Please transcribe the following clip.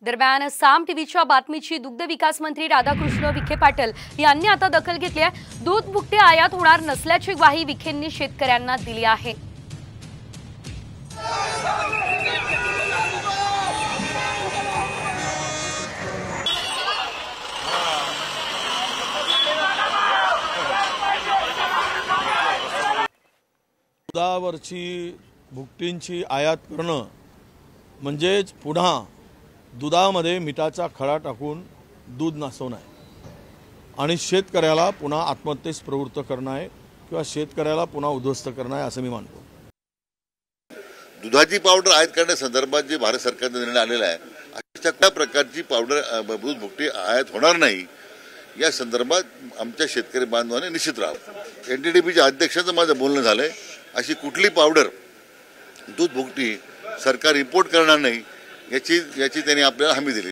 दरम्यान साम टीव्हीच्या बातमीची दुग्ध विकास मंत्री राधाकृष्ण विखे पाटील यांनी आता दखल घेतली आहे। दूध भुकटे आयात होणार नसल्याची ग्वाही विखेंनी शेतकऱ्यांना दिली आहे। दुधावरची भुकटींची आयात करणं म्हणजेच पुन्हा दुधामध्ये मिठाचा खडा टाकून दूध नासवणं आहे आणि शेतकऱ्याला पुन्हा आत्महत्येस प्रवृत्त करणं आहे किंवा शेतकऱ्याला पुन्हा उद्ध्वस्त करणं आहे असं मी मानतो। दुधाची पावडर आयात करण्यासंदर्भात जे भारत सरकारचा निर्णय आलेला आहे अशा त्या प्रकारची पावडर दूध भुकटी आयात होणार नाही या संदर्भात आमच्या शेतकरी बांधवांनी निश्चित राहावं। एनटीडीपीच्या अध्यक्षांचं माझं बोलणं झालंय, अशी कुठली पावडर दूध भुकटी सरकार इम्पोर्ट करणार नाही याची त्यांनी आपल्याला हमी दिली।